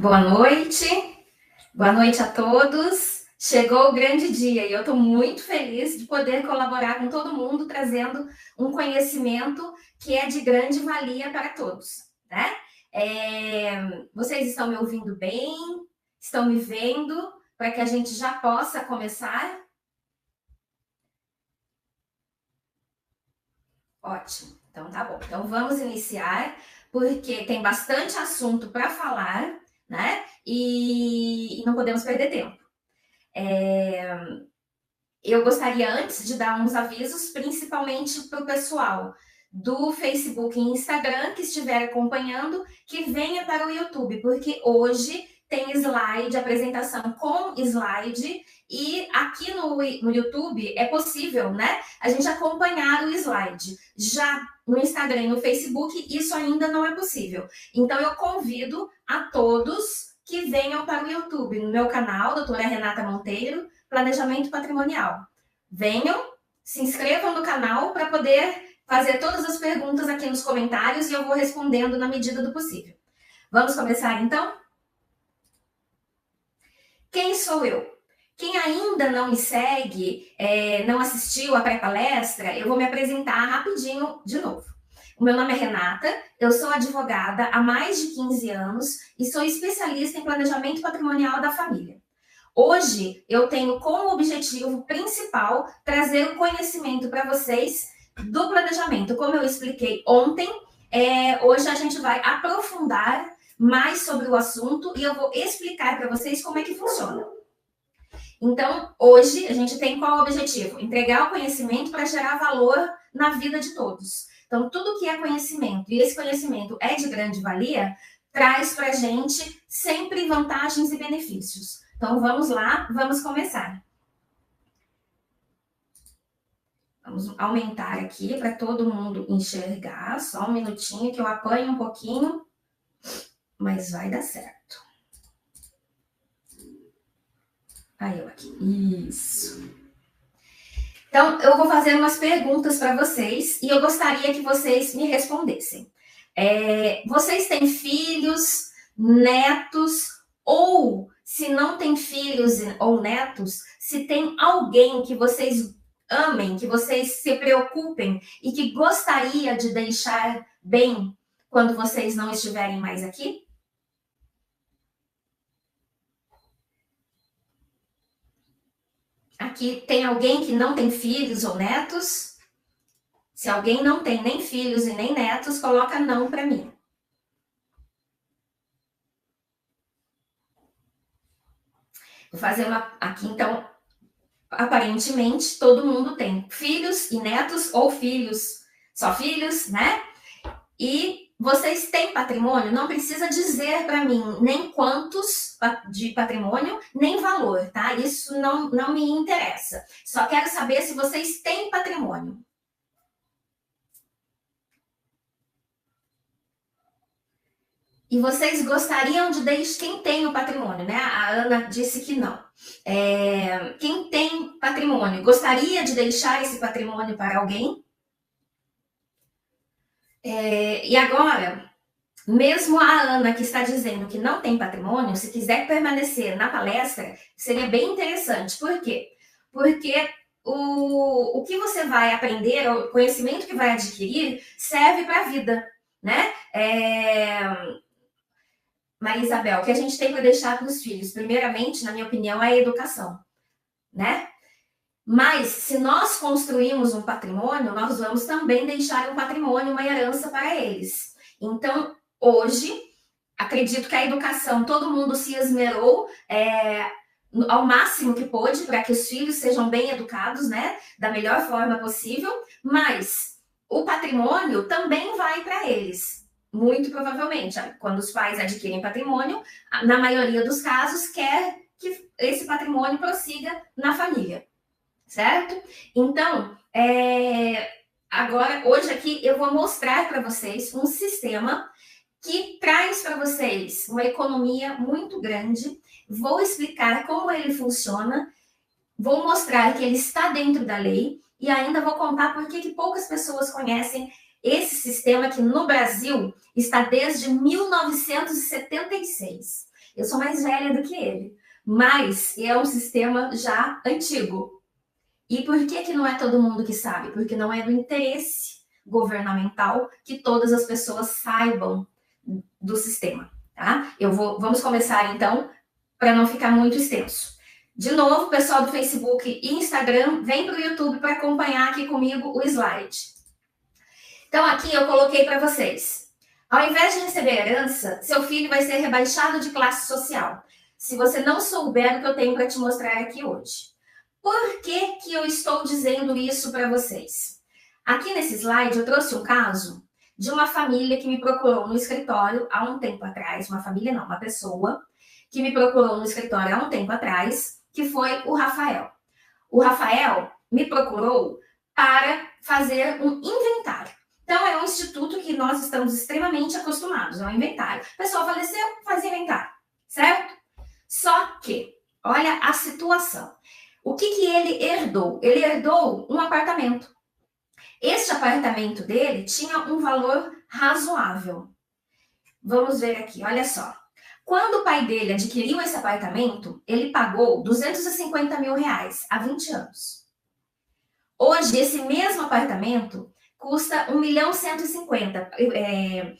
Boa noite a todos. Chegou o grande dia e eu estou muito feliz de poder colaborar com todo mundo, trazendo um conhecimento que é de grande valia para todos, né? Vocês estão me ouvindo bem? Estão me vendo? Para que a gente já possa começar? Ótimo. Então tá bom. Então vamos iniciar, porque tem bastante assunto para falar, né? E não podemos perder tempo. Eu gostaria antes de dar uns avisos, principalmente para o pessoal do Facebook e Instagram que estiver acompanhando, que venha para o YouTube, porque hoje tem slide, apresentação com slide, e aqui no YouTube é possível, né, a gente acompanhar o slide. Já no Instagram e no Facebook, isso ainda não é possível. Então, eu convido a todos que venham para o YouTube, no meu canal, doutora Renata Monteiro, Planejamento Patrimonial. Venham, se inscrevam no canal para poder fazer todas as perguntas aqui nos comentários e eu vou respondendo na medida do possível. Vamos começar então? Quem sou eu? Quem ainda não me segue, não assistiu a pré-palestra, eu vou me apresentar rapidinho de novo. O meu nome é Renata, eu sou advogada há mais de 15 anos e sou especialista em planejamento patrimonial da família. Hoje, eu tenho como objetivo principal trazer o conhecimento para vocês do planejamento. Como eu expliquei ontem, hoje a gente vai aprofundar mais sobre o assunto e eu vou explicar para vocês como é que funciona. Então, hoje, a gente tem qual objetivo? Entregar o conhecimento para gerar valor na vida de todos. Então, tudo que é conhecimento, e esse conhecimento é de grande valia, traz para a gente sempre vantagens e benefícios. Então, vamos lá, vamos começar. Vamos aumentar aqui para todo mundo enxergar. Só um minutinho que eu apanho um pouquinho, mas vai dar certo. Aí eu aqui. Isso. Então, eu vou fazer umas perguntas para vocês e eu gostaria que vocês me respondessem. Vocês têm filhos, netos, ou se não têm filhos ou netos, se tem alguém que vocês amem, que vocês se preocupem e que gostaria de deixar bem quando vocês não estiverem mais aqui? Aqui tem alguém que não tem filhos ou netos? Se alguém não tem nem filhos e nem netos, coloca não para mim. Vou fazer uma aqui, então, aparentemente todo mundo tem filhos e netos ou filhos, só filhos, né? E vocês têm patrimônio? Não precisa dizer para mim nem quantos de patrimônio, nem valor, tá? Isso não me interessa. Só quero saber se vocês têm patrimônio. E vocês gostariam de deixar quem tem o patrimônio, né? A Ana disse que não. Quem tem patrimônio, gostaria de deixar esse patrimônio para alguém? E agora, mesmo a Ana que está dizendo que não tem patrimônio, se quiser permanecer na palestra, seria bem interessante. Por quê? Porque o que você vai aprender, o conhecimento que vai adquirir, serve para a vida, né? Maria Isabel, o que a gente tem para deixar para os filhos? Primeiramente, na minha opinião, é a educação, né? Mas, se nós construímos um patrimônio, nós vamos também deixar um patrimônio, uma herança para eles. Então, hoje, acredito que a educação, todo mundo se esmerou ao máximo que pôde para que os filhos sejam bem educados, né? Da melhor forma possível, mas o patrimônio também vai para eles. Muito provavelmente, quando os pais adquirem patrimônio, na maioria dos casos, quer que esse patrimônio prossiga na família, certo? Então, agora, hoje aqui, eu vou mostrar para vocês um sistema que traz para vocês uma economia muito grande. Vou explicar como ele funciona, vou mostrar que ele está dentro da lei e ainda vou contar por que poucas pessoas conhecem esse sistema que no Brasil está desde 1976. Eu sou mais velha do que ele, mas é um sistema já antigo. E por que não é todo mundo que sabe? Porque não é do interesse governamental que todas as pessoas saibam do sistema, tá? Vamos começar então, para não ficar muito extenso. De novo, pessoal do Facebook e Instagram, vem para o YouTube para acompanhar aqui comigo o slide. Então aqui eu coloquei para vocês. Ao invés de receber herança, seu filho vai ser rebaixado de classe social. Se você não souber o que eu tenho para te mostrar aqui hoje. Por que eu estou dizendo isso para vocês? Aqui nesse slide eu trouxe um caso de uma família que me procurou no escritório há um tempo atrás. Uma família não, uma pessoa que me procurou no escritório há um tempo atrás, que foi o Rafael. O Rafael me procurou para fazer um inventário. Então, é um instituto que nós estamos extremamente acostumados, é um inventário. A pessoa faleceu, faz inventário, certo? Só que, olha a situação. O que ele herdou? Ele herdou um apartamento. Este apartamento dele tinha um valor razoável. Vamos ver aqui, olha só. Quando o pai dele adquiriu esse apartamento, ele pagou 250 mil reais há 20 anos. Hoje, esse mesmo apartamento custa 1.150.000.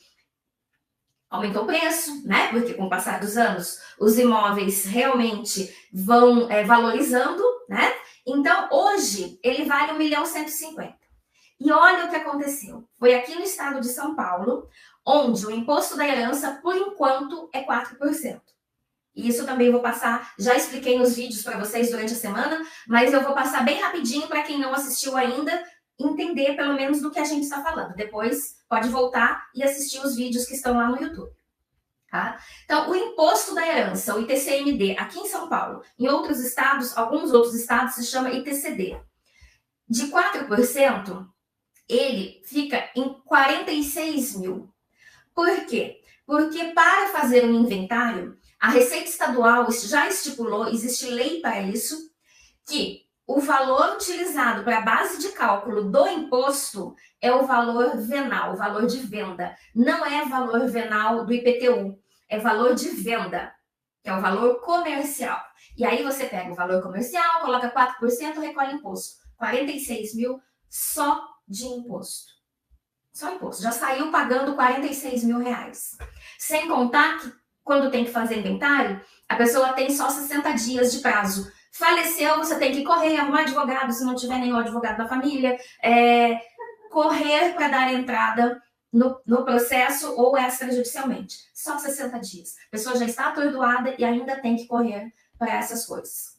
Aumentou o preço, né? Porque com o passar dos anos, os imóveis realmente vão valorizando, né? Então, hoje, ele vale 1.150.000. E olha o que aconteceu. Foi aqui no estado de São Paulo, onde o imposto da herança, por enquanto, é 4%. E isso também vou passar, já expliquei nos vídeos para vocês durante a semana, mas eu vou passar bem rapidinho para quem não assistiu ainda, entender pelo menos do que a gente está falando. Depois pode voltar e assistir os vídeos que estão lá no YouTube. Tá? Então, o imposto da herança, o ITCMD, aqui em São Paulo, em outros estados, alguns outros estados se chama ITCD. De 4%, ele fica em 46 mil. Por quê? Porque para fazer um inventário, a Receita Estadual já estipulou, existe lei para isso, que o valor utilizado para a base de cálculo do imposto é o valor venal, o valor de venda. Não é valor venal do IPTU, é valor de venda, que é o valor comercial. E aí você pega o valor comercial, coloca 4%, recolhe imposto. 46 mil só de imposto. Só imposto. Já saiu pagando 46 mil reais. Sem contar que quando tem que fazer inventário, a pessoa tem só 60 dias de prazo. Faleceu, você tem que correr, arrumar advogado, se não tiver nenhum advogado da família, correr para dar entrada no processo ou extrajudicialmente. Só 60 dias. A pessoa já está atordoada e ainda tem que correr para essas coisas.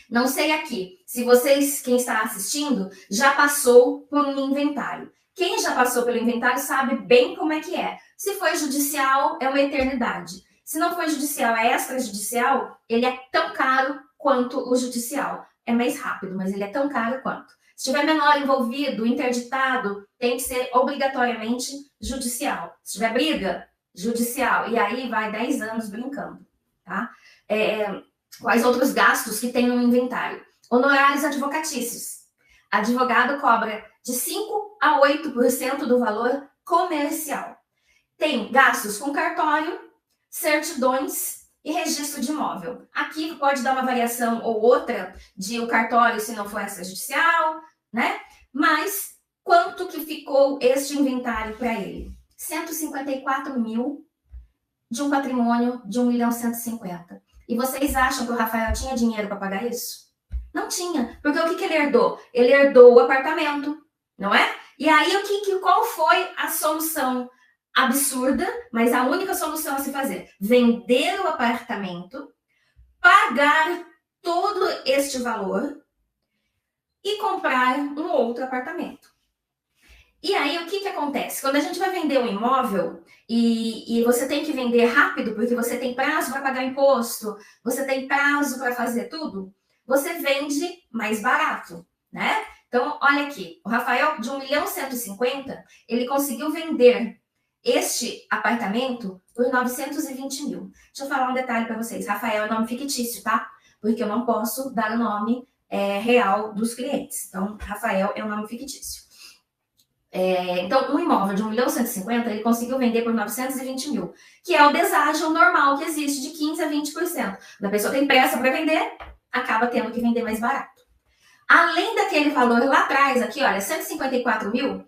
Não sei aqui, se vocês, quem está assistindo, já passou por um inventário. Quem já passou pelo inventário sabe bem como é que é. Se foi judicial, é uma eternidade. Se não foi judicial, é extrajudicial, ele é tão caro quanto o judicial. É mais rápido, mas ele é tão caro quanto. Se tiver menor envolvido, interditado, tem que ser obrigatoriamente judicial. Se tiver briga, judicial. E aí vai 10 anos brincando, tá? Quais outros gastos que tem no inventário? Honorários advocatícios. Advogado cobra de 5% a 8% do valor comercial. Tem gastos com cartório, certidões e registro de imóvel. Aqui pode dar uma variação ou outra de o cartório se não for extrajudicial, né? Mas quanto que ficou este inventário para ele? 154 mil de um patrimônio de 1.150.000. E vocês acham que o Rafael tinha dinheiro para pagar isso? Não tinha. Porque o que ele herdou? Ele herdou o apartamento, não é? E aí, qual foi a solução absurda, mas a única solução a se fazer? Vender o apartamento, pagar todo este valor e comprar um outro apartamento. E aí, o que acontece? Quando a gente vai vender um imóvel e você tem que vender rápido, porque você tem prazo para pagar imposto, você tem prazo para fazer tudo, você vende mais barato, né? Então, olha aqui, o Rafael, de 1.150.000, ele conseguiu vender este apartamento por 920 mil. Deixa eu falar um detalhe para vocês. Rafael é nome fictício, tá? Porque eu não posso dar o nome real dos clientes. Então, Rafael é um nome fictício. Então, um imóvel de 1.150.000, ele conseguiu vender por 920 mil, que é o deságio normal que existe de 15% a 20%. Quando a pessoa tem pressa para vender, acaba tendo que vender mais barato. Além daquele valor lá atrás, aqui, olha, 154 mil,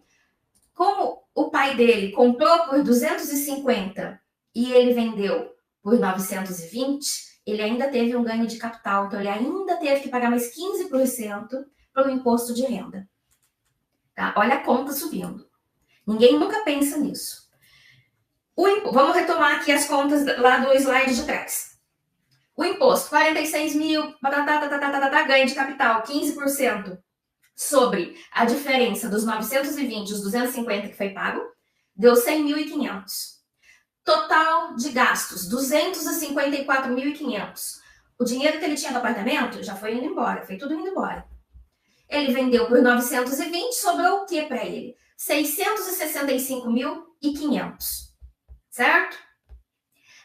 como o pai dele comprou por 250 e ele vendeu por 920, ele ainda teve um ganho de capital, então ele ainda teve que pagar mais 15% para o imposto de renda. Tá? Olha a conta subindo. Ninguém nunca pensa nisso. Vamos retomar aqui as contas lá do slide de trás. O imposto, 46 mil, ganho de capital, 15% sobre a diferença dos 920 e os 250 que foi pago, deu 100.500. Total de gastos, 254.500. O dinheiro que ele tinha do apartamento já foi indo embora, foi tudo indo embora. Ele vendeu por 920, sobrou o que para ele? 665.500, certo?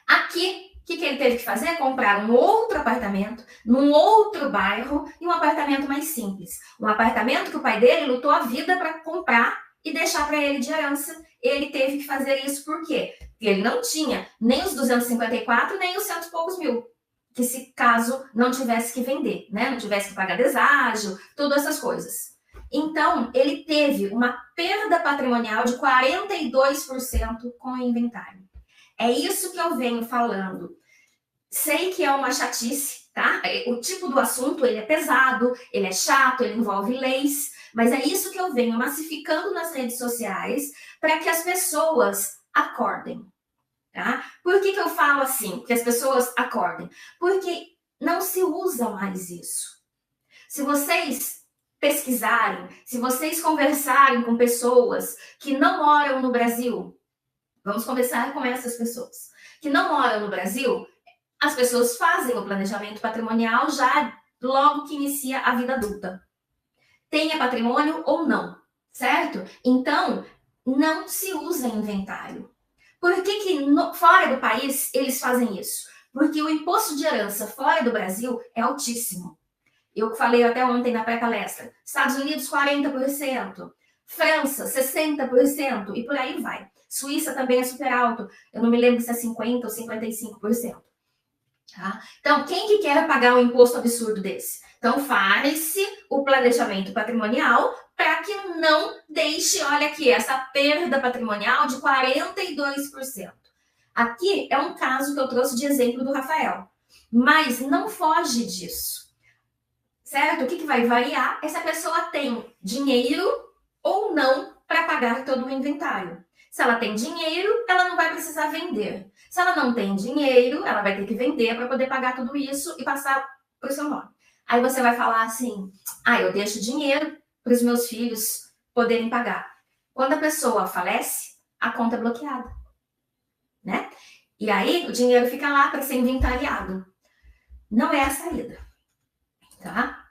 Aqui, o que ele teve que fazer? Comprar um outro apartamento, num outro bairro, e um apartamento mais simples. Um apartamento que o pai dele lutou a vida para comprar e deixar para ele de herança. Ele teve que fazer isso por quê? Porque ele não tinha nem os 254, nem os 100 e poucos mil. Que se caso não tivesse que vender, né? Não tivesse que pagar deságio, todas essas coisas. Então, ele teve uma perda patrimonial de 42% com o inventário. É isso que eu venho falando. Sei que é uma chatice, tá? O tipo do assunto, ele é pesado, ele é chato, ele envolve leis, mas é isso que eu venho massificando nas redes sociais para que as pessoas acordem. Tá? Por que eu falo assim, que as pessoas acordem? Porque não se usa mais isso. Se vocês pesquisarem, se vocês conversarem com pessoas que não moram no Brasil, vamos conversar com essas pessoas que não moram no Brasil, as pessoas fazem o planejamento patrimonial já logo que inicia a vida adulta. Tenha patrimônio ou não, certo? Então, não se usa inventário. Por que fora do país eles fazem isso? Porque o imposto de herança fora do Brasil é altíssimo. Eu falei até ontem na pré-palestra. Estados Unidos, 40%. França, 60%. E por aí vai. Suíça também é super alto. Eu não me lembro se é 50% ou 55%. Tá? Então, quem que quer pagar um imposto absurdo desse? Então, faz-se o planejamento patrimonial para que não deixe, olha aqui, essa perda patrimonial de 42%. Aqui é um caso que eu trouxe de exemplo do Rafael. Mas não foge disso. Certo? O que vai variar é se a pessoa tem dinheiro ou não para pagar todo o inventário. Se ela tem dinheiro, ela não vai precisar vender. Se ela não tem dinheiro, ela vai ter que vender para poder pagar tudo isso e passar para o seu nome. Aí você vai falar assim, eu deixo dinheiro para os meus filhos poderem pagar. Quando a pessoa falece, a conta é bloqueada, né? E aí o dinheiro fica lá para ser inventariado. Não é a saída, tá?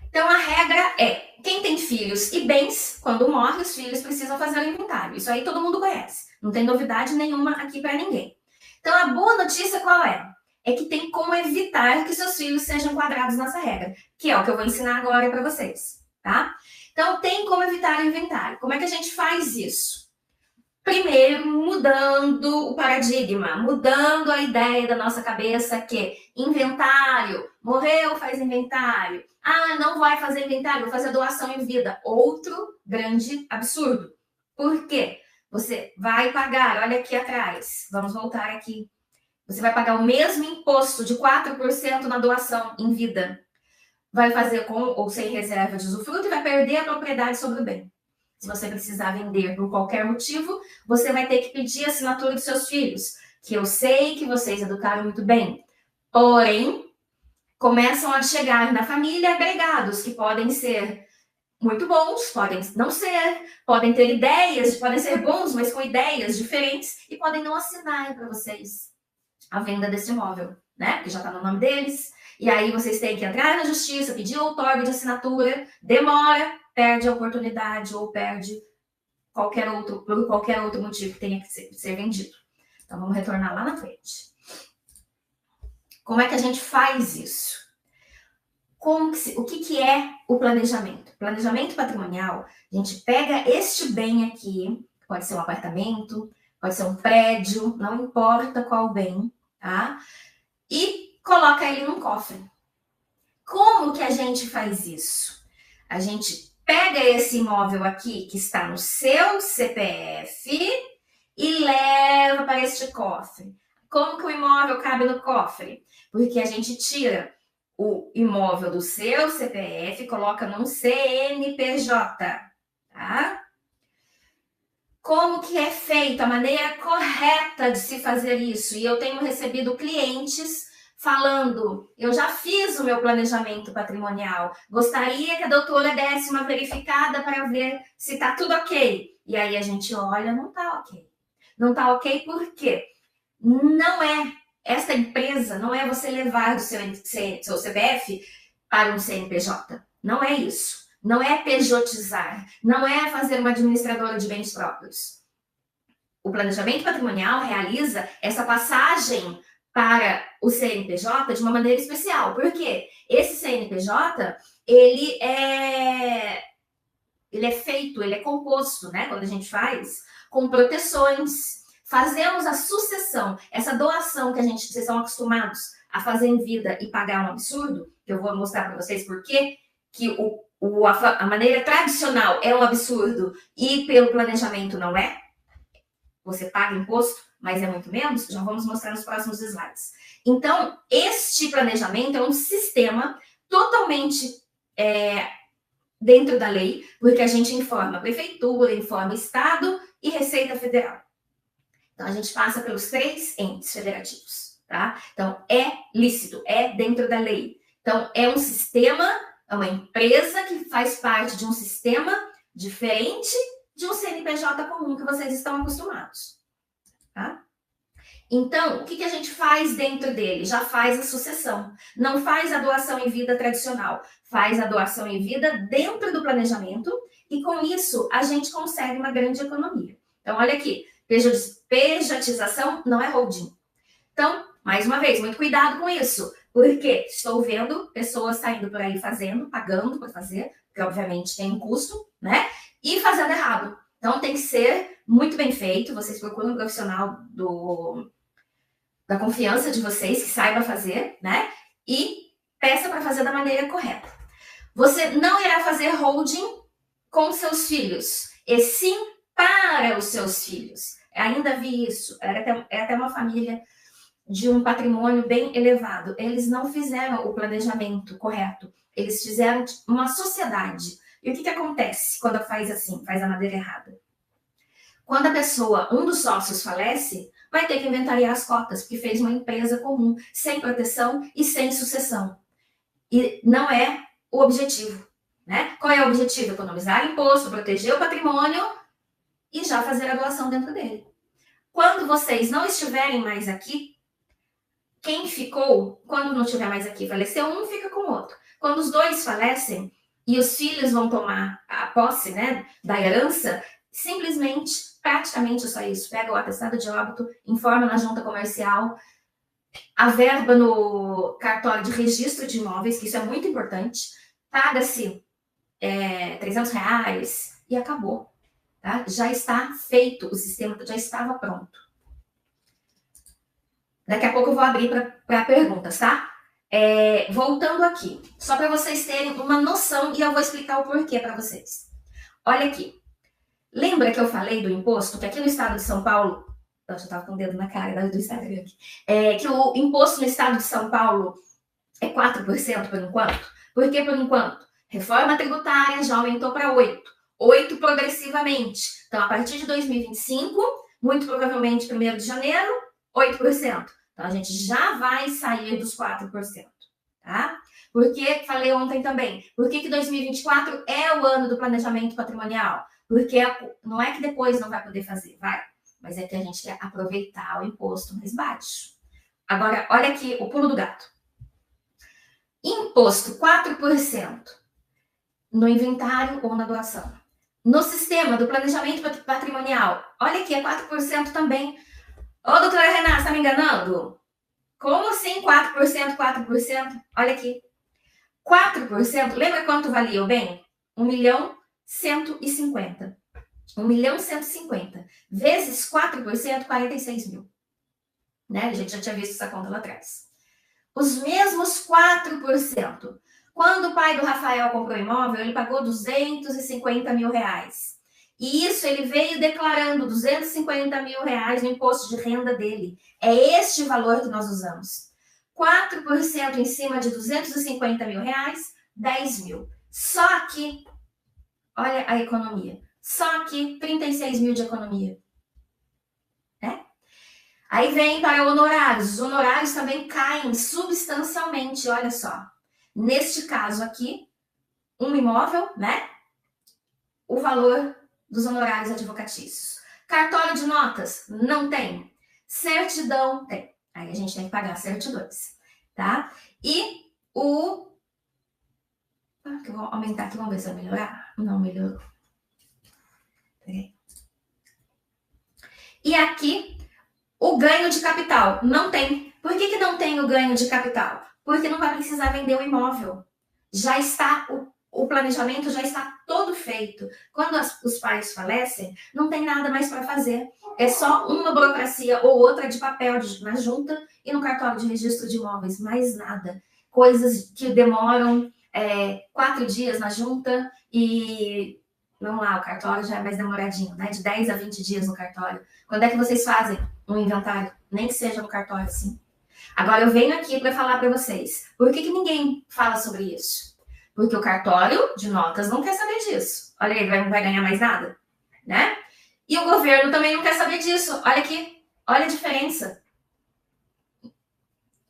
Então a regra é, quem tem filhos e bens, quando morre, os filhos precisam fazer o inventário. Isso aí todo mundo conhece. Não tem novidade nenhuma aqui para ninguém. Então a boa notícia qual é? É que tem como evitar que seus filhos sejam enquadrados nessa regra, que é o que eu vou ensinar agora para vocês, tá? Então tem como evitar o inventário. Como é que a gente faz isso? Primeiro, mudando o paradigma, mudando a ideia da nossa cabeça que inventário, morreu, faz inventário. Não vai fazer inventário, vou fazer doação em vida. Outro grande absurdo. Por quê? Você vai pagar, olha aqui atrás, vamos voltar aqui. Você vai pagar o mesmo imposto de 4% na doação em vida. Vai fazer com ou sem reserva de usufruto e vai perder a propriedade sobre o bem. Se você precisar vender por qualquer motivo, você vai ter que pedir a assinatura dos seus filhos, que eu sei que vocês educaram muito bem. Porém, começam a chegar na família agregados, que podem ser muito bons, podem não ser, podem ter ideias, podem ser bons, mas com ideias diferentes, e podem não assinar para vocês a venda desse imóvel, né? Porque já está no nome deles. E aí vocês têm que entrar na justiça, pedir outorga de assinatura, demora, perde a oportunidade ou perde por qualquer outro motivo que tenha que ser vendido. Então vamos retornar lá na frente. Como é que a gente faz isso? o que é o planejamento? Planejamento patrimonial, a gente pega este bem aqui, pode ser um apartamento, pode ser um prédio, não importa qual bem, tá? E coloca ele num cofre. Como que a gente faz isso? A gente pega esse imóvel aqui, que está no seu CPF, e leva para este cofre. Como que o imóvel cabe no cofre? Porque a gente tira o imóvel do seu CPF e coloca num CNPJ, tá? Como que é feito, a maneira correta de se fazer isso? E eu tenho recebido clientes falando, eu já fiz o meu planejamento patrimonial, gostaria que a doutora desse uma verificada para ver se está tudo ok. E aí a gente olha, não está ok. Não está ok por quê? Não é, essa empresa não é você levar do seu CPF para um CNPJ. Não é isso. Não é pejotizar. Não é fazer uma administradora de bens próprios. O planejamento patrimonial realiza essa passagem para o CNPJ de uma maneira especial. Por quê? Esse CNPJ, ele é feito, ele é composto, né? Quando a gente faz, com proteções. Fazemos a sucessão, essa doação que vocês estão acostumados a fazer em vida e pagar um absurdo, que eu vou mostrar para vocês por quê, que a maneira tradicional é um absurdo e pelo planejamento não é. Você paga imposto, mas é muito menos. Já vamos mostrar nos próximos slides. Então, este planejamento é um sistema totalmente dentro da lei, porque a gente informa a prefeitura, informa o Estado e Receita Federal. Então, a gente passa pelos 3 entes federativos, tá? Então, é lícito, é dentro da lei. Então, é um sistema, é uma empresa que faz parte de um sistema diferente de um CNPJ comum que vocês estão acostumados, tá? Então, o que a gente faz dentro dele? Já faz a sucessão. Não faz a doação em vida tradicional. Faz a doação em vida dentro do planejamento e, com isso, a gente consegue uma grande economia. Então, olha aqui. Pejotização não é holding. Então, mais uma vez, muito cuidado com isso. Porque estou vendo pessoas saindo por aí fazendo, pagando para fazer, que obviamente tem um custo, né? E fazendo errado. Então, tem que ser muito bem feito. Vocês procuram um profissional da confiança de vocês, que saiba fazer, né? E peça para fazer da maneira correta. Você não irá fazer holding com seus filhos, e sim para os seus filhos. Ainda vi isso. É até uma família de um patrimônio bem elevado. Eles não fizeram o planejamento correto. Eles fizeram uma sociedade. E o que acontece quando faz assim, faz a maneira errada? Quando a pessoa, um dos sócios falece, vai ter que inventariar as cotas, porque fez uma empresa comum, sem proteção e sem sucessão. E não é o objetivo, né? Qual é o objetivo? Economizar imposto, proteger o patrimônio e já fazer a doação dentro dele. Quando vocês não estiverem mais aqui, quem ficou, quando não estiver mais aqui, faleceu, um fica com o outro. Quando os 2 falecem e os filhos vão tomar a posse, né, da herança, simplesmente, praticamente só isso. Pega o atestado de óbito, informa na junta comercial, a verba no cartório de registro de imóveis, que isso é muito importante, paga-se R$300 e acabou. Tá? Já está feito, o sistema já estava pronto. Daqui a pouco eu vou abrir para perguntas, tá? Voltando aqui, só para vocês terem uma noção e eu vou explicar o porquê para vocês. Olha aqui. Lembra que eu falei do imposto? Que aqui no estado de São Paulo... Nossa, eu estava com o dedo na cara do Instagram aqui. Que o imposto no estado de São Paulo é 4% por enquanto. Por que por enquanto? Reforma tributária já aumentou para 8%. 8% progressivamente. Então, a partir de 2025, muito provavelmente 1º de janeiro, 8%. Então, a gente já vai sair dos 4%. Tá? Porque, falei ontem também, por que 2024 é o ano do planejamento patrimonial? Porque não é que depois não vai poder fazer, vai. Mas é que a gente quer aproveitar o imposto mais baixo. Agora, olha aqui o pulo do gato. Imposto 4% no inventário ou na doação. No sistema do planejamento patrimonial, olha aqui, é 4% também. Ô, doutora Renata, está me enganando? Como assim 4%, 4%? Olha aqui. 4% 4%, lembra quanto valia o bem? 1.150.000. 1.150.000 vezes 4%, 46 mil. Né? A gente já tinha visto essa conta lá atrás. Os mesmos 4%. Quando o pai do Rafael comprou o imóvel, ele pagou 250 mil reais. E isso ele veio declarando 250 mil reais no imposto de renda dele. É este valor que nós usamos. 4% em cima de 250 mil reais, 10 mil. Só aqui, olha a economia. Só aqui, 36 mil de economia. Né? Aí vem para honorários. Os honorários também caem substancialmente, olha só. Neste caso aqui, um imóvel, né? O valor dos honorários advocatícios. Cartório de notas? Não tem. Certidão? Tem. Aí a gente tem que pagar certidões, tá? E o... eu vou aumentar aqui, vamos ver se vai melhorar. Não melhorou. Peraí. E aqui, o ganho de capital? Não tem. Por que não tem o ganho de capital? Porque não vai precisar vender o imóvel. Já está, o planejamento já está todo feito. Quando os pais falecem, não tem nada mais para fazer. É só uma burocracia ou outra de papel na junta e no cartório de registro de imóveis. Mais nada. Coisas que demoram 4 dias na junta e... Vamos lá, o cartório já é mais demoradinho, né? De 10 a 20 dias no cartório. Quando é que vocês fazem um inventário? Nem que seja no cartório, assim. Agora eu venho aqui para falar para vocês. Por que ninguém fala sobre isso? Porque o cartório de notas não quer saber disso. Olha aí, não vai ganhar mais nada, né? E o governo também não quer saber disso. Olha aqui, olha a diferença.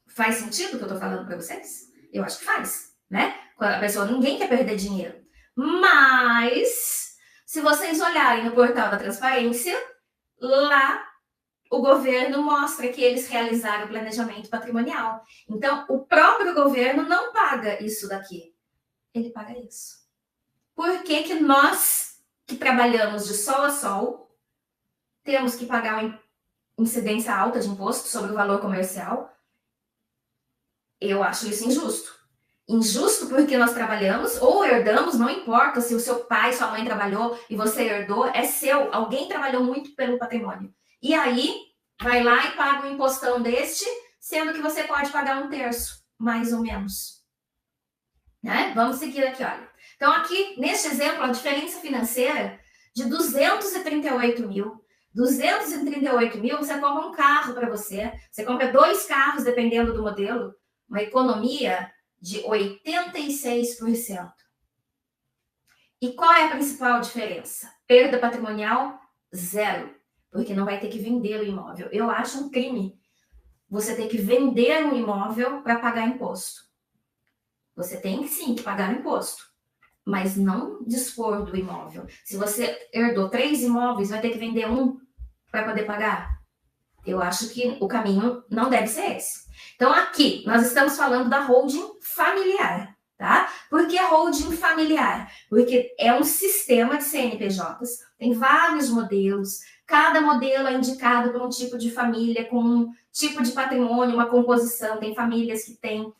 Faz sentido o que eu tô falando para vocês? Eu acho que faz, né? Quando a pessoa, ninguém quer perder dinheiro. Mas, se vocês olharem no portal da transparência, lá o governo mostra que eles realizaram o planejamento patrimonial. Então, o próprio governo não paga isso daqui. Ele paga isso. Por que nós, que trabalhamos de sol a sol, temos que pagar uma incidência alta de imposto sobre o valor comercial? Eu acho isso injusto. Injusto porque nós trabalhamos ou herdamos, não importa se o seu pai, sua mãe trabalhou e você herdou, é seu. Alguém trabalhou muito pelo patrimônio. E aí, vai lá e paga um impostão deste, sendo que você pode pagar 1/3, mais ou menos. Né? Vamos seguir aqui, olha. Então, aqui, neste exemplo, a diferença financeira de 238 mil. 238 mil, você compra um carro para você. Você compra 2 carros, dependendo do modelo. Uma economia de 86%. E qual é a principal diferença? Perda patrimonial, 0. Porque não vai ter que vender o imóvel. Eu acho um crime você ter que vender um imóvel para pagar imposto. Você tem sim que pagar imposto, mas não dispor do imóvel. Se você herdou 3 imóveis, vai ter que vender um para poder pagar? Eu acho que o caminho não deve ser esse. Então, aqui, nós estamos falando da holding familiar, tá? Por que holding familiar? Porque é um sistema de CNPJs, tem vários modelos, cada modelo é indicado por um tipo de família, com um tipo de patrimônio, uma composição. Tem famílias que têm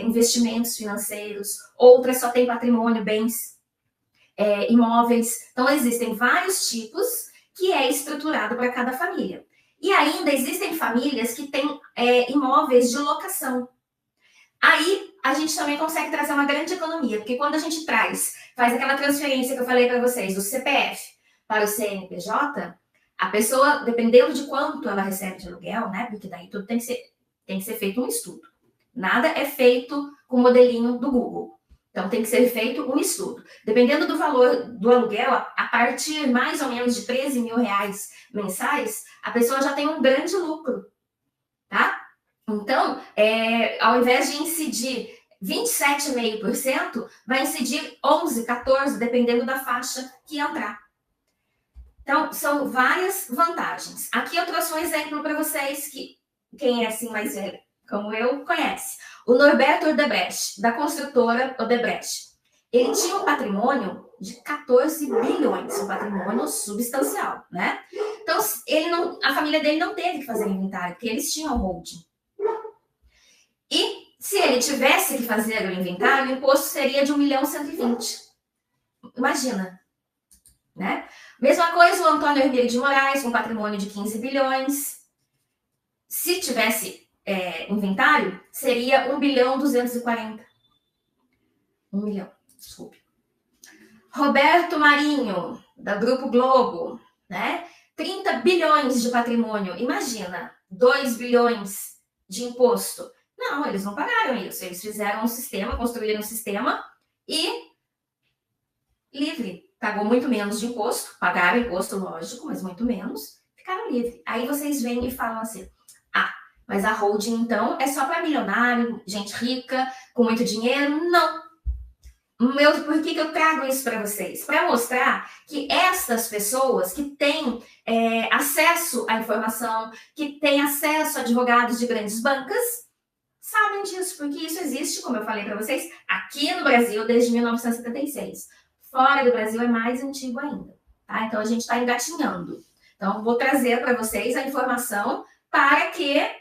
investimentos financeiros, outras só têm patrimônio, bens imóveis. Então, existem vários tipos que é estruturado para cada família. E ainda existem famílias que têm imóveis de locação. Aí, a gente também consegue trazer uma grande economia, porque quando a gente faz aquela transferência que eu falei para vocês, do CPF para o CNPJ, a pessoa, dependendo de quanto ela recebe de aluguel, né? Porque daí tudo tem que ser feito um estudo. Nada é feito com o modelinho do Google. Então, tem que ser feito um estudo. Dependendo do valor do aluguel, a partir mais ou menos de 13 mil reais mensais, a pessoa já tem um grande lucro, tá? Então, ao invés de incidir 27,5%, vai incidir 11%, 14%, dependendo da faixa que entrar. Então, são várias vantagens. Aqui eu trouxe um exemplo para vocês que quem é assim mais velho, como eu, conhece. O Norberto Odebrecht, da construtora Odebrecht. Ele tinha um patrimônio de 14 bilhões, um patrimônio substancial, né? Então, a família dele não teve que fazer inventário, porque eles tinham holding. E Se ele tivesse que fazer o inventário, o imposto seria de 1.120.000. Imagina, né? Mesma coisa o Antônio Hermílio de Moraes, com patrimônio de 15 bilhões. Se tivesse inventário, seria 1.240.000. 1 milhão, desculpe. Roberto Marinho, da Grupo Globo, né? 30 bilhões de patrimônio. Imagina, 2 bilhões de imposto. Não, eles não pagaram isso. Eles fizeram um sistema, construíram um sistema e livre. Pagou muito menos de imposto. Pagaram imposto, lógico, mas muito menos. Ficaram livre. Aí vocês vêm e falam assim, mas a holding, então, é só para milionário, gente rica, com muito dinheiro? Não. Por que eu trago isso para vocês? Para mostrar que essas pessoas que têm acesso à informação, que têm acesso a advogados de grandes bancas, sabem disso, porque isso existe, como eu falei para vocês, aqui no Brasil desde 1976. Fora do Brasil é mais antigo ainda, tá? Então a gente está engatinhando. Então vou trazer para vocês a informação para que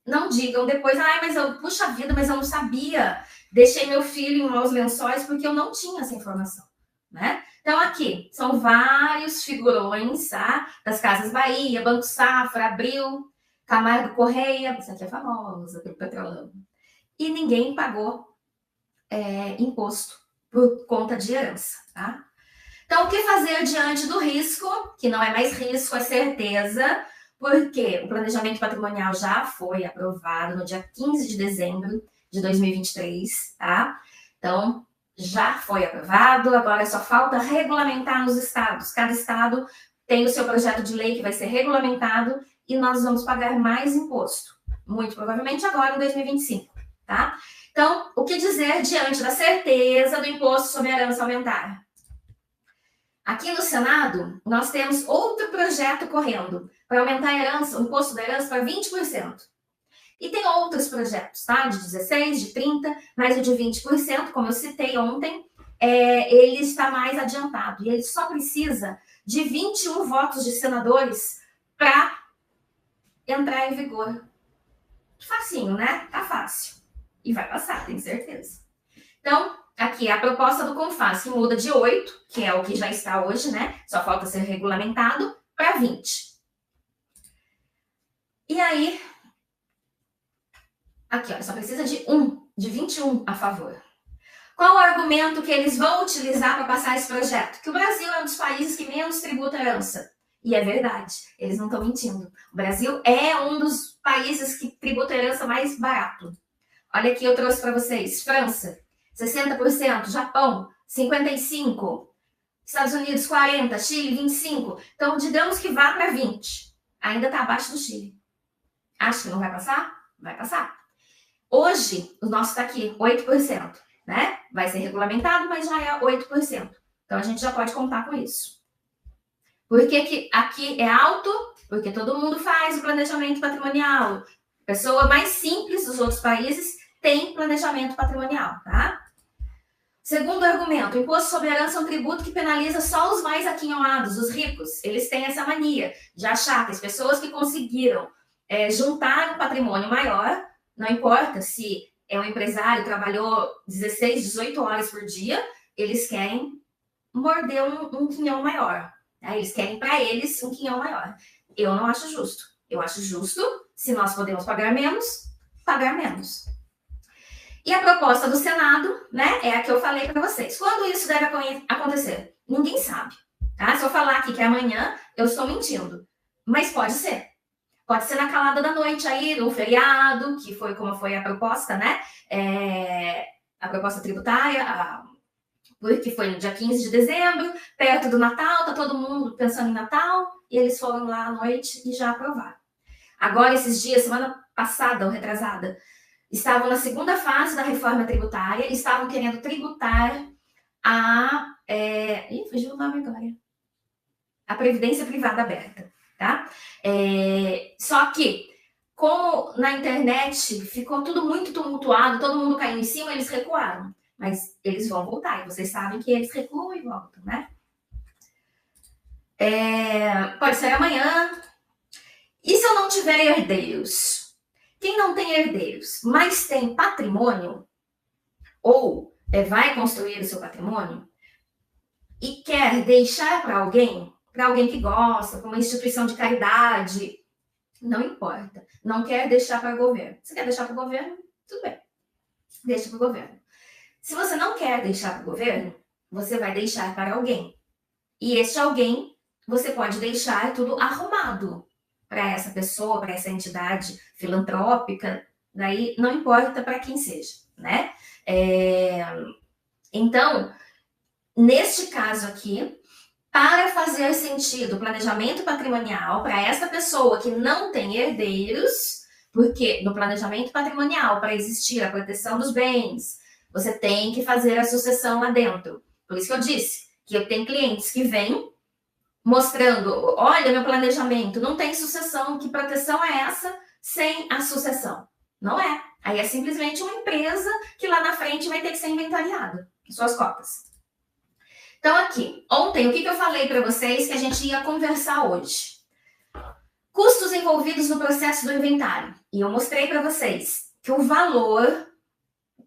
não digam depois, puxa vida, mas eu não sabia. Deixei meu filho em maus lençóis porque eu não tinha essa informação, né? Então aqui são vários figurões, tá? Das Casas Bahia, Banco Safra, Abril, Camargo Correia, essa aqui é famosa, do Petrolão. E ninguém pagou imposto por conta de herança, tá? Então, o que fazer diante do risco, que não é mais risco, é certeza, porque o planejamento patrimonial já foi aprovado no dia 15 de dezembro de 2023, tá? Então, já foi aprovado, agora só falta regulamentar nos estados. Cada estado tem o seu projeto de lei que vai ser regulamentado e nós vamos pagar mais imposto. Muito provavelmente agora em 2025, tá? Então, o que dizer diante da certeza do imposto sobre a herança aumentar? Aqui no Senado, nós temos outro projeto correndo para aumentar a herança, o imposto da herança para 20%. E tem outros projetos, tá? De 16%, de 30%, mas o de 20%, como eu citei ontem, ele está mais adiantado. E ele só precisa de 21 votos de senadores para entrar em vigor. Facinho, né? Tá fácil. E vai passar, tenho certeza. Então, aqui a proposta do CONFAS, que muda de 8, que é o que já está hoje, né? Só falta ser regulamentado, para 20. E aí, aqui, ó, só precisa de 21 a favor. Qual o argumento que eles vão utilizar para passar esse projeto? Que o Brasil é um dos países que menos tributa herança. E é verdade, eles não estão mentindo. O Brasil é um dos países que tributa herança mais barato. Olha aqui, eu trouxe para vocês. França, 60%. Japão, 55%. Estados Unidos, 40%. Chile, 25%. Então, digamos que vá para 20%. Ainda está abaixo do Chile. Acha que não vai passar? Vai passar. Hoje, o nosso está aqui, 8%. Né? Vai ser regulamentado, mas já é 8%. Então, a gente já pode contar com isso. Por que aqui é alto? Porque todo mundo faz o planejamento patrimonial. Pessoa mais simples dos outros países tem planejamento patrimonial, tá? Segundo argumento, o imposto sobre herança é um tributo que penaliza só os mais aquinhoados, os ricos. Eles têm essa mania de achar que as pessoas que conseguiram juntar um patrimônio maior, não importa se é um empresário, trabalhou 16, 18 horas por dia, eles querem morder um quinhão maior. Né? Eles querem para eles um quinhão maior. Eu não acho justo. Eu acho justo, se nós podemos pagar menos, pagar menos. E a proposta do Senado, né, é a que eu falei para vocês. Quando isso deve acontecer? Ninguém sabe. Tá? Se eu falar aqui que é amanhã, eu estou mentindo. Mas pode ser. Pode ser na calada da noite aí, no feriado, que foi como foi a proposta, né? A proposta tributária, porque foi no dia 15 de dezembro, perto do Natal, tá todo mundo pensando em Natal, e eles foram lá à noite e já aprovaram. Agora, esses dias, semana passada ou retrasada, estavam na segunda fase da reforma tributária, estavam querendo tributar fugiu o nome agora. A Previdência Privada Aberta, tá? Só que, como na internet ficou tudo muito tumultuado, todo mundo caiu em cima, eles recuaram. Mas eles vão voltar, e vocês sabem que eles recuam e voltam, né? Pode ser amanhã. E se eu não tiver herdeiros? Quem não tem herdeiros, mas tem patrimônio, ou vai construir o seu patrimônio, e quer deixar para alguém que gosta, para uma instituição de caridade, não importa. Não quer deixar para o governo. Se quer deixar para o governo, tudo bem. Deixa para o governo. Se você não quer deixar para o governo, você vai deixar para alguém. E este alguém, você pode deixar tudo arrumado para essa pessoa, para essa entidade filantrópica, daí não importa para quem seja, né? Então, neste caso aqui, para fazer sentido o planejamento patrimonial para essa pessoa que não tem herdeiros, porque no planejamento patrimonial, para existir a proteção dos bens, você tem que fazer a sucessão lá dentro. Por isso que eu disse que eu tenho clientes que vêm mostrando, olha, meu planejamento, não tem sucessão, que proteção é essa sem a sucessão? Não é. Aí é simplesmente uma empresa que lá na frente vai ter que ser inventariada, suas cotas. Então aqui, ontem, o que eu falei para vocês que a gente ia conversar hoje? Custos envolvidos no processo do inventário. E eu mostrei para vocês que o valor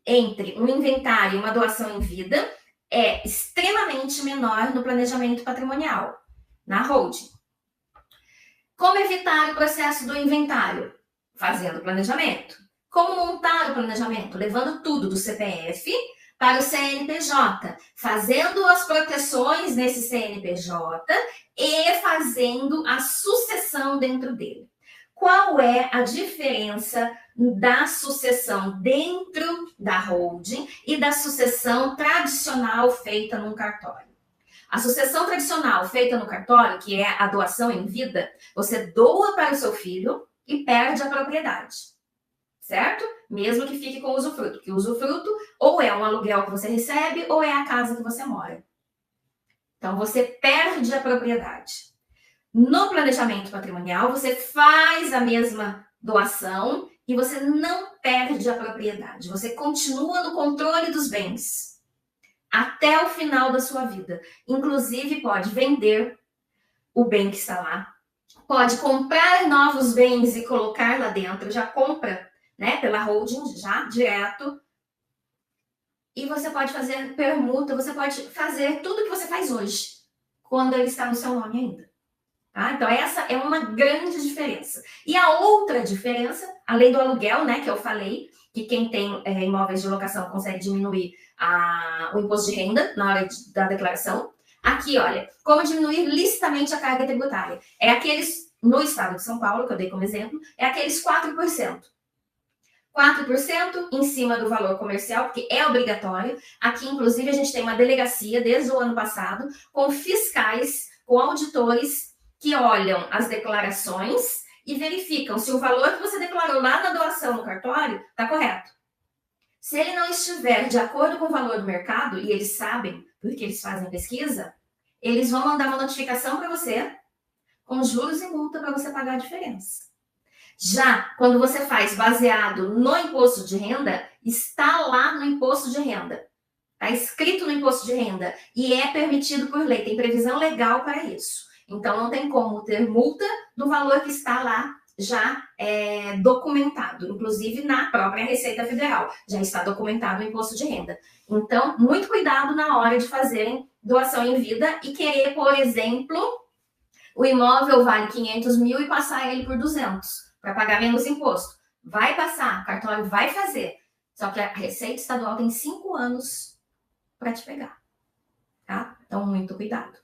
entre um inventário e uma doação em vida é extremamente menor no planejamento patrimonial, na holding. Como evitar o processo do inventário? Fazendo planejamento. Como montar o planejamento? Levando tudo do CPF para o CNPJ, fazendo as proteções nesse CNPJ e fazendo a sucessão dentro dele. Qual é a diferença da sucessão dentro da holding e da sucessão tradicional feita num cartório? A sucessão tradicional feita no cartório, que é a doação em vida, você doa para o seu filho e perde a propriedade, certo? Mesmo que fique com o usufruto, porque o usufruto ou é um aluguel que você recebe ou é a casa que você mora. Então, você perde a propriedade. No planejamento patrimonial, você faz a mesma doação e você não perde a propriedade. Você continua no controle dos bens até o final da sua vida. Inclusive, pode vender o bem que está lá, pode comprar novos bens e colocar lá dentro, já compra, né, pela holding, já direto. E você pode fazer permuta, você pode fazer tudo que você faz hoje, quando ele está no seu nome ainda. Tá? Então, essa é uma grande diferença. E a outra diferença, além do aluguel, né, que eu falei, que quem tem imóveis de locação consegue diminuir o imposto de renda na hora da declaração. Aqui, olha, como diminuir licitamente a carga tributária. É aqueles, no estado de São Paulo, que eu dei como exemplo, é aqueles 4%. 4% em cima do valor comercial, porque é obrigatório. Aqui, inclusive, a gente tem uma delegacia, desde o ano passado, com fiscais, com auditores, que olham as declarações e verificam se o valor que você declarou lá na doação no cartório está correto. Se ele não estiver de acordo com o valor do mercado, e eles sabem, porque eles fazem pesquisa, eles vão mandar uma notificação para você, com juros e multa para você pagar a diferença. Já quando você faz baseado no imposto de renda, está lá no imposto de renda. Está escrito no imposto de renda e é permitido por lei, tem previsão legal para isso. Então, não tem como ter multa do valor que está lá já documentado, inclusive na própria Receita Federal, já está documentado o imposto de renda. Então, muito cuidado na hora de fazerem doação em vida e querer, por exemplo, o imóvel vale 500 mil e passar ele por 200 para pagar menos imposto. Vai passar, o cartório vai fazer, só que a Receita Estadual tem 5 anos para te pegar, tá? Então, muito cuidado.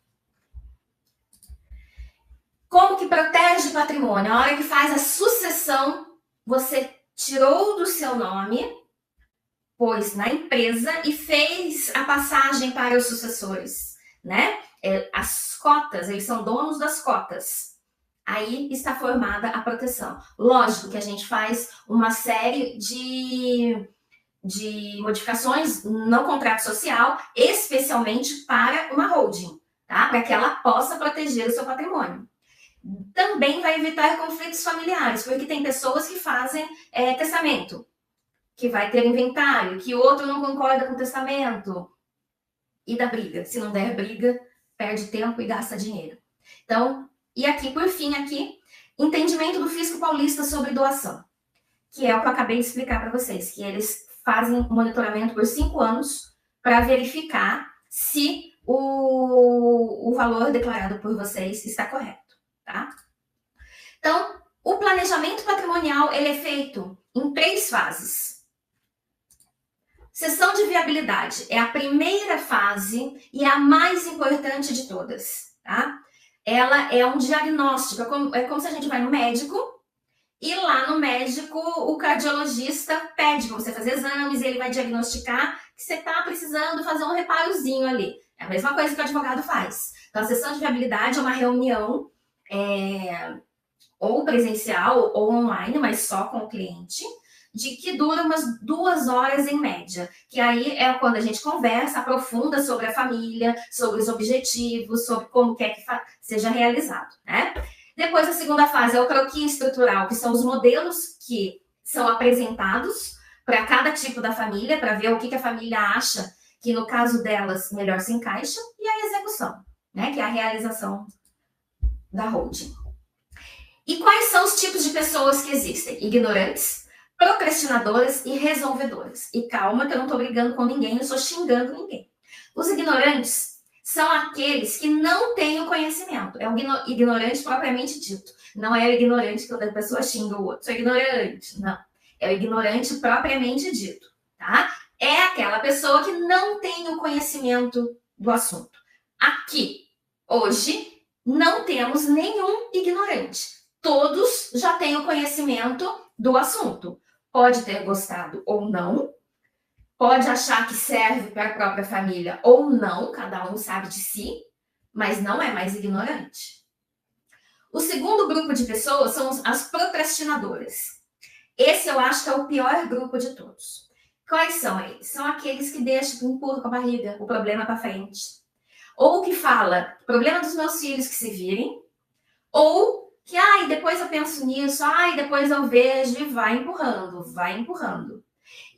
Como que protege o patrimônio? A hora que faz a sucessão, você tirou do seu nome, pôs na empresa e fez a passagem para os sucessores, né? As cotas, eles são donos das cotas. Aí está formada a proteção. Lógico que a gente faz uma série de modificações no contrato social, especialmente para uma holding, tá? Para que ela possa proteger o seu patrimônio. Também vai evitar conflitos familiares, porque tem pessoas que fazem testamento, que vai ter inventário, que o outro não concorda com o testamento, e dá briga. Se não der briga, perde tempo e gasta dinheiro. Então, e aqui, por fim, aqui, entendimento do fisco paulista sobre doação, que é o que eu acabei de explicar para vocês, que eles fazem monitoramento por 5 anos para verificar se o valor declarado por vocês está correto, tá? Então, o planejamento patrimonial ele é feito em 3 fases. Sessão de viabilidade é a primeira fase e a mais importante de todas, tá? Ela é um diagnóstico, é como se a gente vai no médico e lá no médico o cardiologista pede para você fazer exames e ele vai diagnosticar que você está precisando fazer um reparozinho ali. É a mesma coisa que o advogado faz. Então, a sessão de viabilidade é uma reunião ou presencial ou online, mas só com o cliente, de que dura umas 2 horas em média. Que aí é quando a gente conversa, aprofunda sobre a família, sobre os objetivos, sobre como quer que seja realizado, né? Depois, a segunda fase é o croquis estrutural, que são os modelos que são apresentados para cada tipo da família, para ver o que a família acha que, no caso delas, melhor se encaixa, e a execução, né? Que é a realização da holding. E quais são os tipos de pessoas que existem? Ignorantes, procrastinadoras e resolvedoras. E calma que eu não estou brigando com ninguém, não estou xingando ninguém. Os ignorantes são aqueles que não têm o conhecimento. É o ignorante propriamente dito. Não é o ignorante quando a pessoa xinga o outro. Sou ignorante. Não. É o ignorante propriamente dito, tá? É aquela pessoa que não tem o conhecimento do assunto. Aqui, hoje, não temos nenhum ignorante. Todos já têm o conhecimento do assunto. Pode ter gostado ou não, pode achar que serve para a própria família ou não, cada um sabe de si, mas não é mais ignorante. O segundo grupo de pessoas são as procrastinadoras. Esse eu acho que é o pior grupo de todos. Quais são eles? São aqueles que deixam, empurram com a barriga o problema para frente. Ou que fala, problema dos meus filhos que se virem, ou que, depois eu penso nisso, depois eu vejo e vai empurrando, vai empurrando.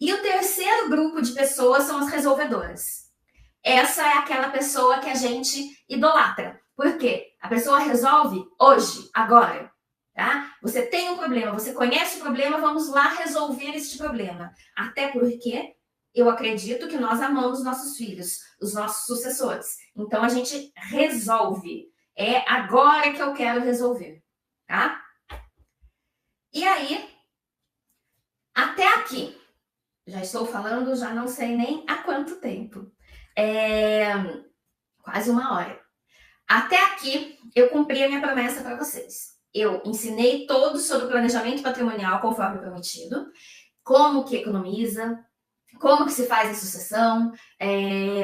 E o terceiro grupo de pessoas são as resolvedoras. Essa é aquela pessoa que a gente idolatra. Por quê? A pessoa resolve hoje, agora. Tá? Você tem um problema, você conhece o problema, vamos lá resolver este problema. Até porque eu acredito que nós amamos nossos filhos, os nossos sucessores. Então a gente resolve. É agora que eu quero resolver, tá? E aí, até aqui, já estou falando, já não sei nem há quanto tempo. Quase 1 hora. Até aqui, eu cumpri a minha promessa para vocês. Eu ensinei todos sobre o planejamento patrimonial, conforme prometido, como que economiza, como que se faz a sucessão,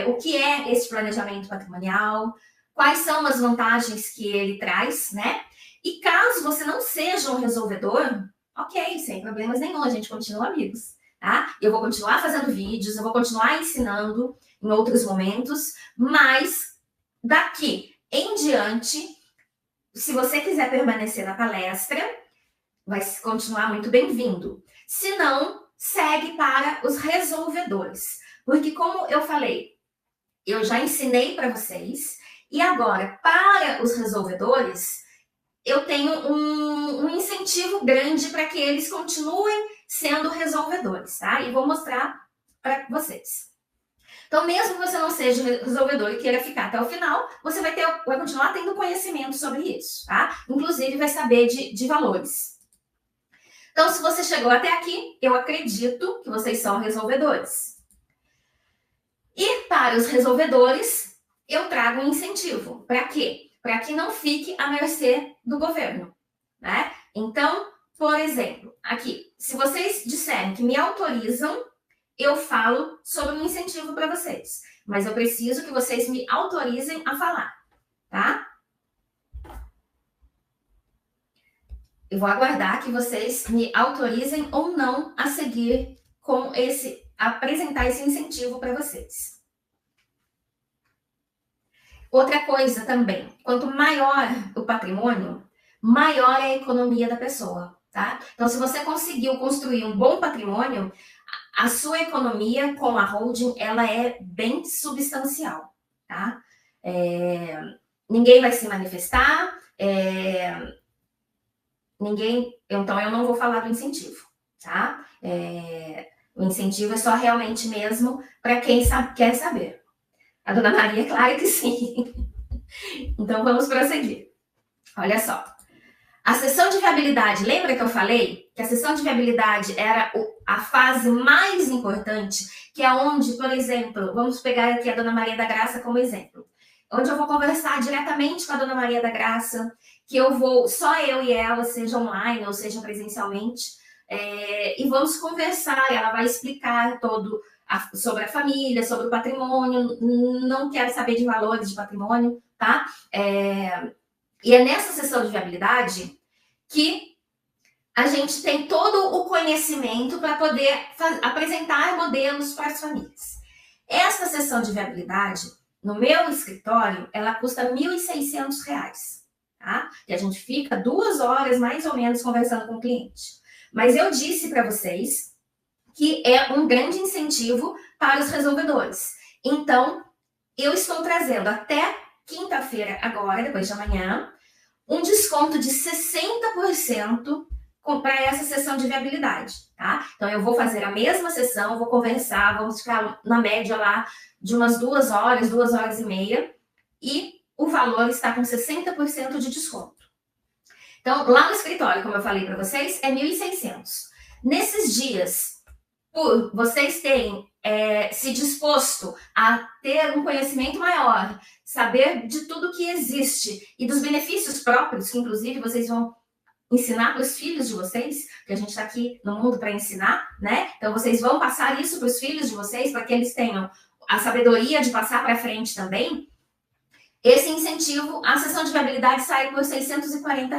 o que é esse planejamento patrimonial, quais são as vantagens que ele traz, né? E caso você não seja um resolvedor, ok, sem problemas nenhum, a gente continua amigos, tá? Eu vou continuar fazendo vídeos, eu vou continuar ensinando em outros momentos, mas daqui em diante, se você quiser permanecer na palestra, vai continuar muito bem-vindo. Se não, segue para os resolvedores. Porque, como eu falei, eu já ensinei para vocês, e agora, para os resolvedores, eu tenho um incentivo grande para que eles continuem sendo resolvedores, tá? E vou mostrar para vocês. Então, mesmo que você não seja resolvedor e queira ficar até o final, você vai continuar tendo conhecimento sobre isso, tá? Inclusive, vai saber de valores. Então, se você chegou até aqui, eu acredito que vocês são resolvedores. E para os resolvedores, eu trago um incentivo. Para quê? Para que não fique à mercê do governo, né? Então, por exemplo, aqui, se vocês disserem que me autorizam, eu falo sobre um incentivo para vocês. Mas eu preciso que vocês me autorizem a falar, tá? Eu vou aguardar que vocês me autorizem ou não a seguir com apresentar esse incentivo para vocês. Outra coisa também, quanto maior o patrimônio, maior é a economia da pessoa, tá? Então, se você conseguiu construir um bom patrimônio, a sua economia com a holding, ela é bem substancial, tá? Ninguém vai se manifestar, então eu não vou falar do incentivo, tá? O incentivo é só realmente mesmo para quem quer saber. A dona Maria, claro que sim. Então vamos prosseguir. Olha só. A sessão de viabilidade, lembra que eu falei que a sessão de viabilidade era a fase mais importante, que é onde, por exemplo, vamos pegar aqui a Dona Maria da Graça como exemplo, onde eu vou conversar diretamente com a Dona Maria da Graça, que eu vou, só eu e ela, seja online ou seja presencialmente, e vamos conversar, ela vai explicar todo sobre a família, sobre o patrimônio, não quero saber de valores de patrimônio, tá? E é nessa sessão de viabilidade que a gente tem todo o conhecimento para poder apresentar modelos para as famílias. Essa sessão de viabilidade, no meu escritório, ela custa R$ 1.600, tá? E a gente fica 2 horas, mais ou menos, conversando com o cliente. Mas eu disse para vocês que é um grande incentivo para os resolvedores. Então, eu estou trazendo até quinta-feira, agora, depois de amanhã, um desconto de 60% para essa sessão de viabilidade, tá? Então, eu vou fazer a mesma sessão, vou conversar, vamos ficar na média lá de umas 2 horas, 2 horas e meia, e o valor está com 60% de desconto. Então, lá no escritório, como eu falei para vocês, é 1.600. Nesses dias, por vocês terem se disposto a ter um conhecimento maior, saber de tudo que existe e dos benefícios próprios, que inclusive vocês vão ensinar para os filhos de vocês, que a gente está aqui no mundo para ensinar, né? Então vocês vão passar isso para os filhos de vocês, para que eles tenham a sabedoria de passar para frente também. Esse incentivo, a sessão de viabilidade sai por R$ 640.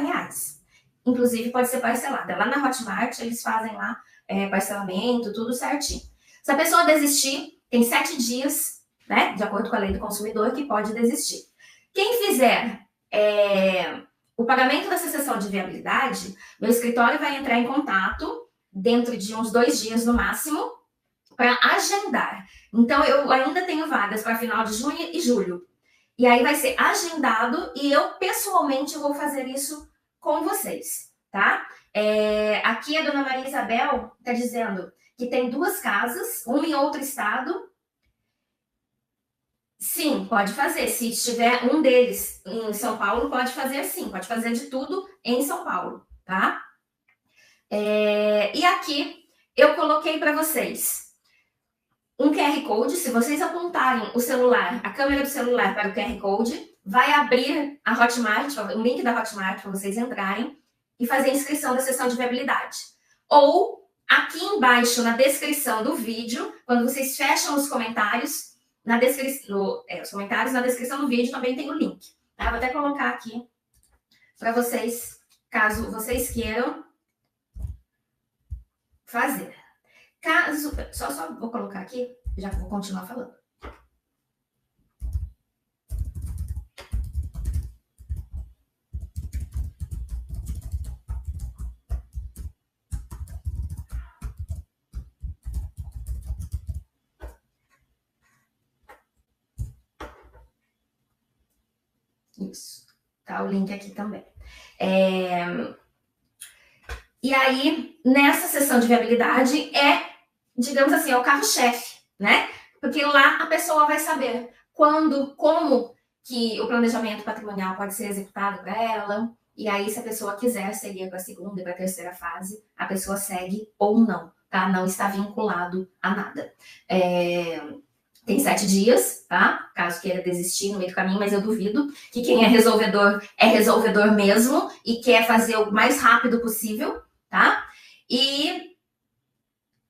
Inclusive pode ser parcelada. Lá na Hotmart eles fazem lá parcelamento, tudo certinho. Se a pessoa desistir, tem 7 dias, né, de acordo com a lei do consumidor, que pode desistir. Quem fizer o pagamento dessa sessão de viabilidade, meu escritório vai entrar em contato dentro de uns 2 dias no máximo para agendar. Então, eu ainda tenho vagas para final de junho e julho. E aí vai ser agendado e eu pessoalmente vou fazer isso com vocês, tá? Aqui a Dona Maria Isabel está dizendo que tem 2 casas, uma em outro estado. Sim, pode fazer. Se tiver um deles em São Paulo, pode fazer sim. Pode fazer de tudo em São Paulo, tá? E aqui eu coloquei para vocês um QR Code. Se vocês apontarem o celular, a câmera do celular para o QR Code, vai abrir a Hotmart, o link da Hotmart para vocês entrarem e fazer a inscrição da sessão de viabilidade. Ou aqui embaixo na descrição do vídeo, quando vocês fecham os comentários, os comentários na descrição do vídeo também tem o link. Tá? Vou até colocar aqui para vocês, caso vocês queiram fazer. Só vou colocar aqui, já que vou continuar falando. Isso, tá o link aqui também. E aí, nessa sessão de viabilidade digamos assim, é o carro-chefe, né? Porque lá a pessoa vai saber quando, como que o planejamento patrimonial pode ser executado para ela. E aí, se a pessoa quiser seguir para a segunda e para a terceira fase, a pessoa segue ou não, tá? Não está vinculado a nada. Tem 7 dias, tá? Caso queira desistir no meio do caminho, mas eu duvido que quem é resolvedor mesmo e quer fazer o mais rápido possível, tá? E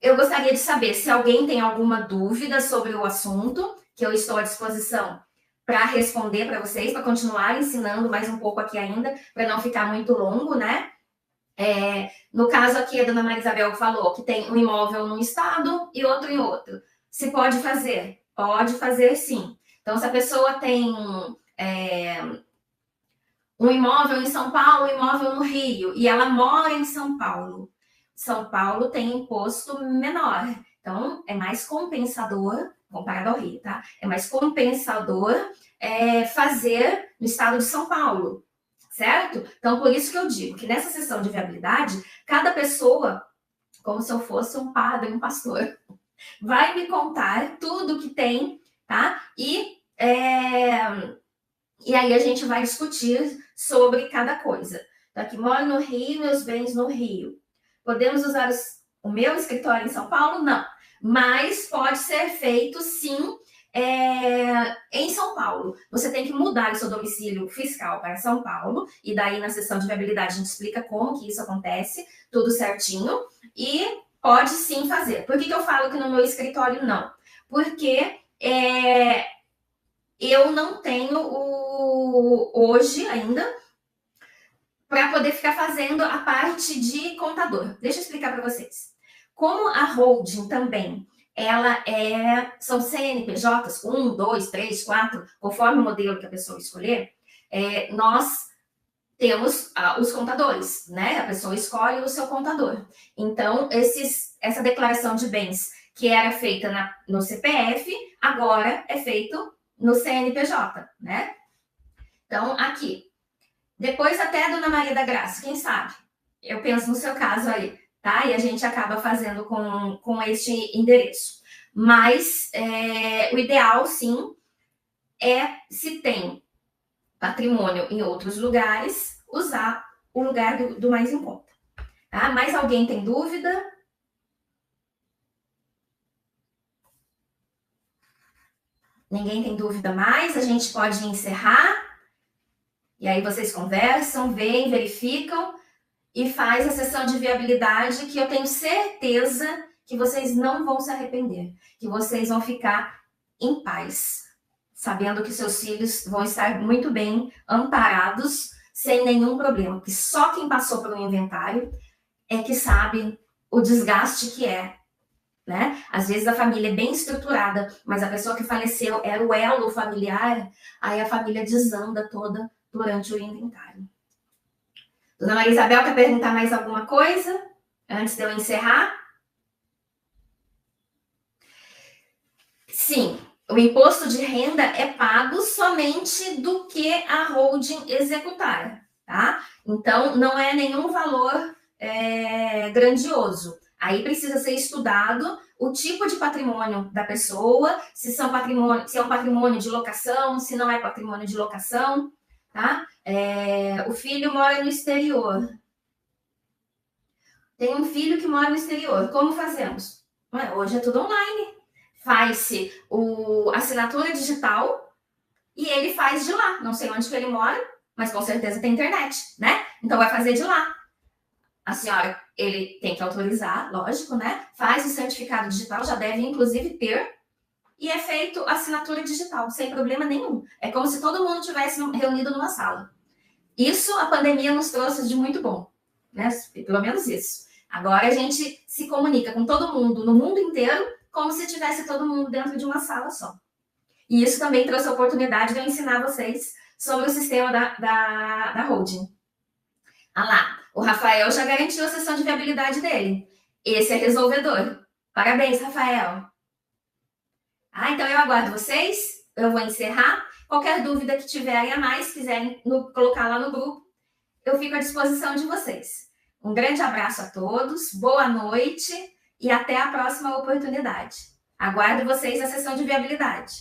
eu gostaria de saber se alguém tem alguma dúvida sobre o assunto, que eu estou à disposição para responder para vocês, para continuar ensinando mais um pouco aqui ainda, para não ficar muito longo, né? No caso aqui, a Dona Maria Isabel falou que tem um imóvel num estado e outro em outro. Se pode fazer? Pode fazer sim. Então, se a pessoa tem um imóvel em São Paulo, um imóvel no Rio, e ela mora em São Paulo tem imposto menor. Então, é mais compensador, comparado ao Rio, tá? É mais compensador fazer no estado de São Paulo, certo? Então, por isso que eu digo que nessa sessão de viabilidade, cada pessoa como se eu fosse um padre, um pastor. Vai me contar tudo que tem, tá? E aí a gente vai discutir sobre cada coisa. Então, aqui, moro no Rio, meus bens no Rio. Podemos usar o meu escritório em São Paulo? Não. Mas pode ser feito, sim, em São Paulo. Você tem que mudar o seu domicílio fiscal para São Paulo, e daí na sessão de viabilidade a gente explica como que isso acontece, tudo certinho, e pode sim fazer. Por que eu falo que no meu escritório não? Porque eu não tenho hoje ainda para poder ficar fazendo a parte de contador. Deixa eu explicar para vocês. Como a holding também, ela são CNPJs, 1, 2, 3, 4, conforme o modelo que a pessoa escolher, nós temos os contadores, né? A pessoa escolhe o seu contador. Então, essa declaração de bens que era feita no CPF, agora é feito no CNPJ, né? Então, aqui. Depois até a Dona Maria da Graça, quem sabe? Eu penso no seu caso aí, tá? E a gente acaba fazendo com este endereço. Mas o ideal, sim, se tem patrimônio em outros lugares, usar o lugar do mais em conta. Tá? Mais alguém tem dúvida? Ninguém tem dúvida mais? A gente pode encerrar. E aí vocês conversam, veem, verificam e faz a sessão de viabilidade, que eu tenho certeza que vocês não vão se arrepender, que vocês vão ficar em paz, sabendo que seus filhos vão estar muito bem amparados, sem nenhum problema, porque só quem passou por um inventário é que sabe o desgaste que é, né? Às vezes a família é bem estruturada, mas a pessoa que faleceu era o elo familiar, aí a família desanda toda durante o inventário. Dona Maria Isabel, quer perguntar mais alguma coisa antes de eu encerrar? Sim, o imposto de renda é pago somente do que a holding executar, tá? Então, não é nenhum valor grandioso. Aí precisa ser estudado o tipo de patrimônio da pessoa, se é um patrimônio de locação, se não é patrimônio de locação, tá? O filho mora no exterior. Tem um filho que mora no exterior. Como fazemos? Hoje é tudo online. Faz-se a assinatura digital e ele faz de lá. Não sei onde que ele mora, mas com certeza tem internet, né? Então vai fazer de lá. A senhora, ele tem que autorizar, lógico, né? Faz o certificado digital, já deve inclusive ter, e é feito a assinatura digital, sem problema nenhum. É como se todo mundo tivesse reunido numa sala. Isso a pandemia nos trouxe de muito bom, né? Pelo menos isso. Agora a gente se comunica com todo mundo no mundo inteiro, como se tivesse todo mundo dentro de uma sala só. E isso também trouxe a oportunidade de eu ensinar vocês sobre o sistema da holding. Ah lá, o Rafael já garantiu a sessão de viabilidade dele. Esse é resolvedor. Parabéns, Rafael. Então eu aguardo vocês. Eu vou encerrar. Qualquer dúvida que tiverem a mais, quiserem colocar lá no grupo, eu fico à disposição de vocês. Um grande abraço a todos, boa noite e até a próxima oportunidade. Aguardo vocês na sessão de viabilidade.